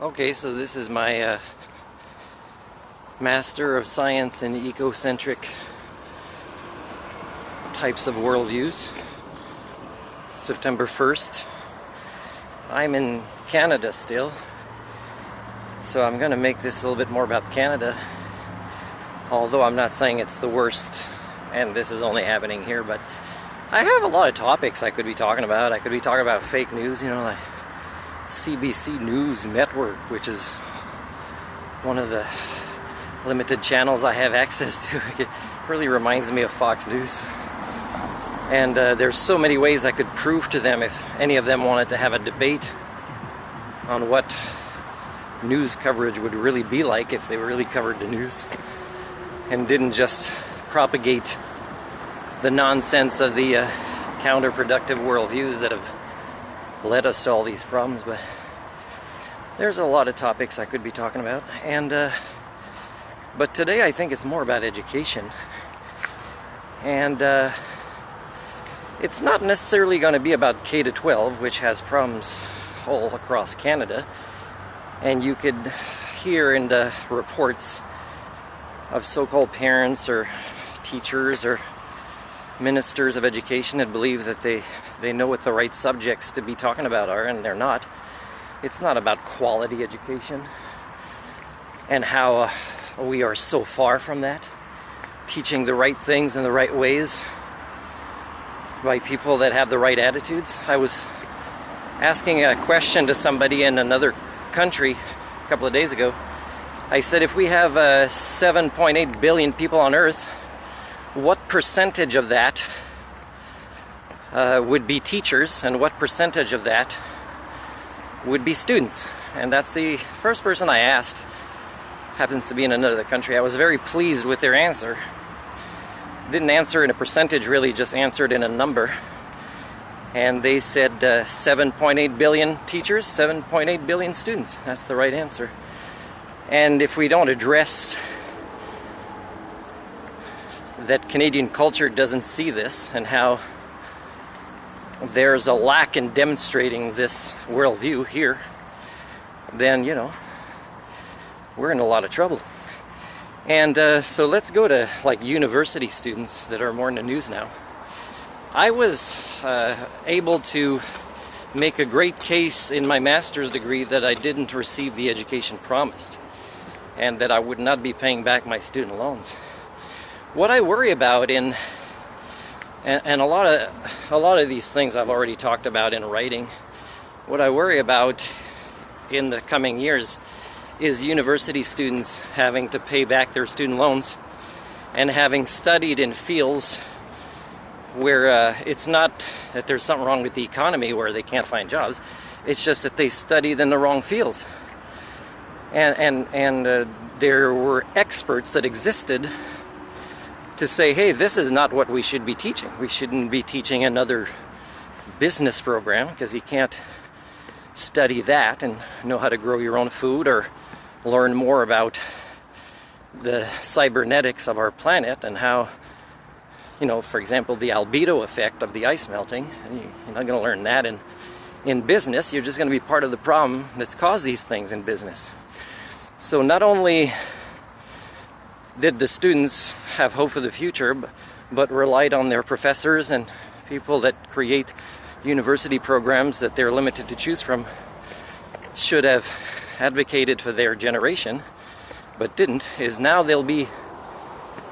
Okay, so this is my Master of Science in Ecocentric types of worldviews. September 1st. I'm in Canada still, so I'm going to make this a little bit more about Canada, although I'm not saying it's the worst and this is only happening here, but I have a lot of topics I could be talking about. I could be talking about fake news, you know, like CBC News Network, which is one of the limited channels I have access to. It really reminds me of Fox News. And there's so many ways I could prove to them, if any of them wanted to have a debate on what news coverage would really be like if they really covered the news and didn't just propagate the nonsense of the counterproductive worldviews that have led us to all these problems. But there's a lot of topics I could be talking about, and but today I think it's more about education. And it's not necessarily going to be about K-12, which has problems all across Canada. And you could hear in the reports of so-called parents or teachers or ministers of education that believe that they know what the right subjects to be talking about are, and they're not. It's not about quality education and how we are so far from that, teaching the right things in the right ways by people that have the right attitudes. I was asking a question to somebody in another country a couple of days ago. I said, if we have 7.8 billion people on Earth, what percentage of that would be teachers, and what percentage of that would be students? And that's the first person I asked. Happens to be in another country. I was very pleased with their answer. Didn't answer in a percentage, really, just answered in a number. And they said 7.8 billion teachers, 7.8 billion students. That's the right answer. And if we don't address that Canadian culture doesn't see this, and how there's a lack in demonstrating this worldview here, then, you know, we're in a lot of trouble. And so let's go to like university students that are more in the news now. I was able to make a great case in my master's degree that I didn't receive the education promised, and that I would not be paying back my student loans. What I worry about and a lot of these things I've already talked about in writing. What I worry about in the coming years is university students having to pay back their student loans, and having studied in fields where it's not that there's something wrong with the economy where they can't find jobs. It's just that they studied in the wrong fields. And there were experts that existed to say, hey, this is not what we should be teaching. We shouldn't be teaching another business program, because you can't study that and know how to grow your own food or learn more about the cybernetics of our planet and how, you know, for example, the albedo effect of the ice melting. You're not going to learn that in business. You're just going to be part of the problem that's caused these things in business. So not only did the students have hope for the future, but relied on their professors and people that create university programs that they're limited to choose from, should have advocated for their generation, but didn't, is now they'll be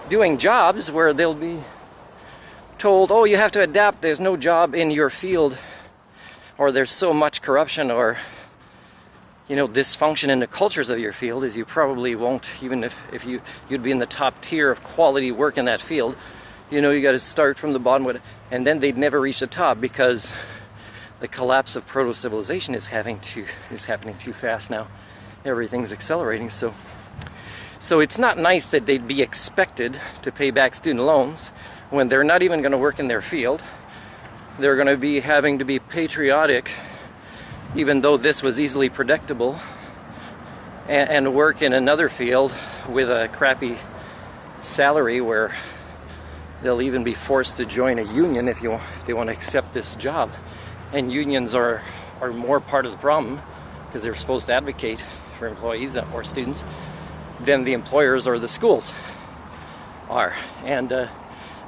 doing jobs where they'll be told, oh, you have to adapt, there's no job in your field, or there's so much corruption or, you know, dysfunction in the cultures of your field, is you probably won't, even if you'd be in the top tier of quality work in that field, you know, you got to start from the bottom with it, and then they'd never reach the top because the collapse of proto-civilization is happening too fast now. Everything's accelerating, so it's not nice that they'd be expected to pay back student loans when they're not even going to work in their field. They're going to be having to be patriotic, even though this was easily predictable, and work in another field with a crappy salary, where they'll even be forced to join a union if they want to accept this job. And unions are more part of the problem, because they're supposed to advocate for employees or students, than the employers or the schools are. And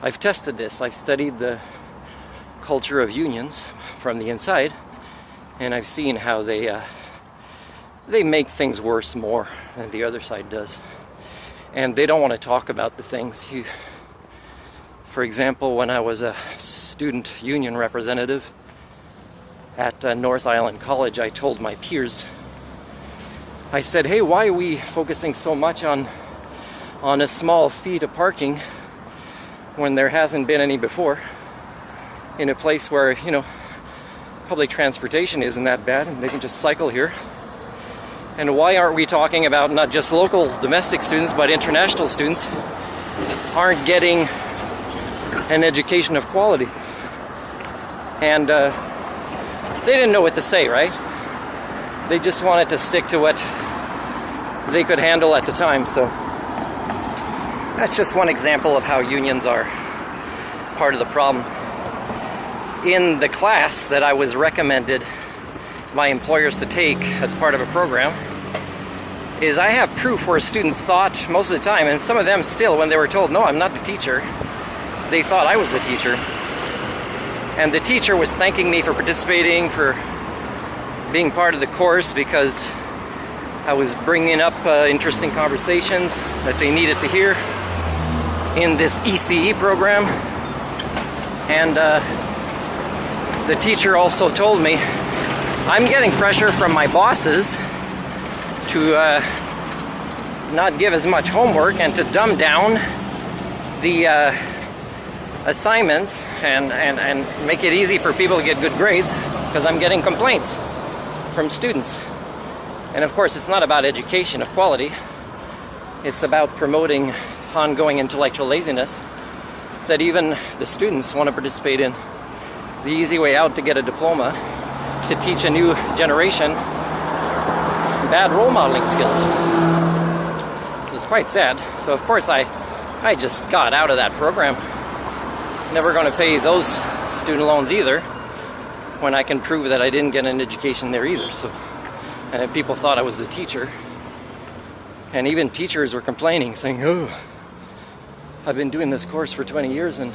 I've tested this. I've studied the culture of unions from the inside, and I've seen how they make things worse more than the other side does. And they don't want to talk about the things. For example, when I was a student union representative at North Island College, I told my peers, I said, hey, why are we focusing so much on a small fee to parking when there hasn't been any before, in a place where, you know, public transportation isn't that bad and they can just cycle here? And why aren't we talking about not just local domestic students, but international students aren't getting an education of quality? And they didn't know what to say, right? They just wanted to stick to what they could handle at the time. So that's just one example of how unions are part of the problem. In the class that I was recommended my employers to take as part of a program, is I have proof where students thought most of the time, and some of them still, when they were told, no, I'm not the teacher, they thought I was the teacher. And the teacher was thanking me for participating, for being part of the course, because I was bringing up interesting conversations that they needed to hear in this ECE program. And the teacher also told me, I'm getting pressure from my bosses to not give as much homework and to dumb down the assignments and make it easy for people to get good grades, because I'm getting complaints from students. And of course, it's not about education of quality. It's about promoting ongoing intellectual laziness that even the students want to participate in. The easy way out to get a diploma, to teach a new generation bad role modeling skills. So it's quite sad. So of course I just got out of that program. Never going to pay those student loans either, when I can prove that I didn't get an education there either. So, and people thought I was the teacher. And even teachers were complaining, saying, oh, I've been doing this course for 20 years and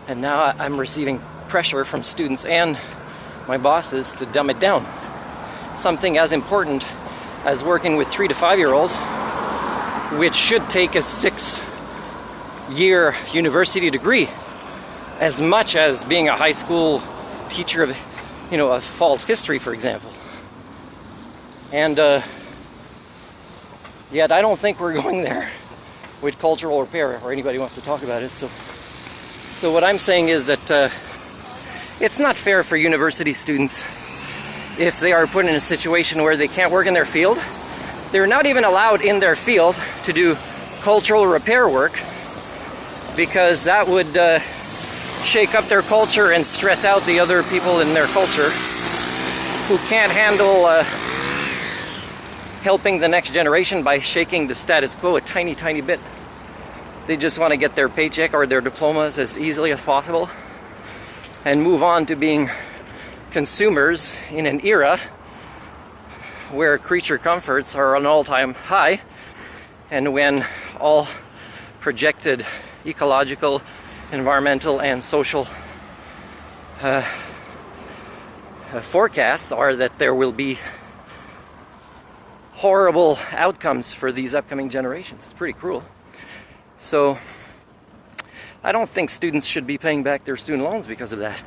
now I'm receiving pressure from students and my bosses to dumb it down. Something as important as working with 3 to 5-year-olds, which should take a 6-year university degree, as much as being a high school teacher of, you know, of false history, for example. And yet I don't think we're going there with cultural repair, or anybody wants to talk about it. So what I'm saying is that it's not fair for university students if they are put in a situation where they can't work in their field. They're not even allowed in their field to do cultural repair work, because that would shake up their culture and stress out the other people in their culture who can't handle helping the next generation by shaking the status quo a tiny, tiny bit. They just want to get their paycheck or their diplomas as easily as possible and move on to being consumers in an era where creature comforts are on an all-time high, and when all projected ecological, environmental, and social forecasts are that there will be horrible outcomes for these upcoming generations. It's pretty cruel. So I don't think students should be paying back their student loans because of that.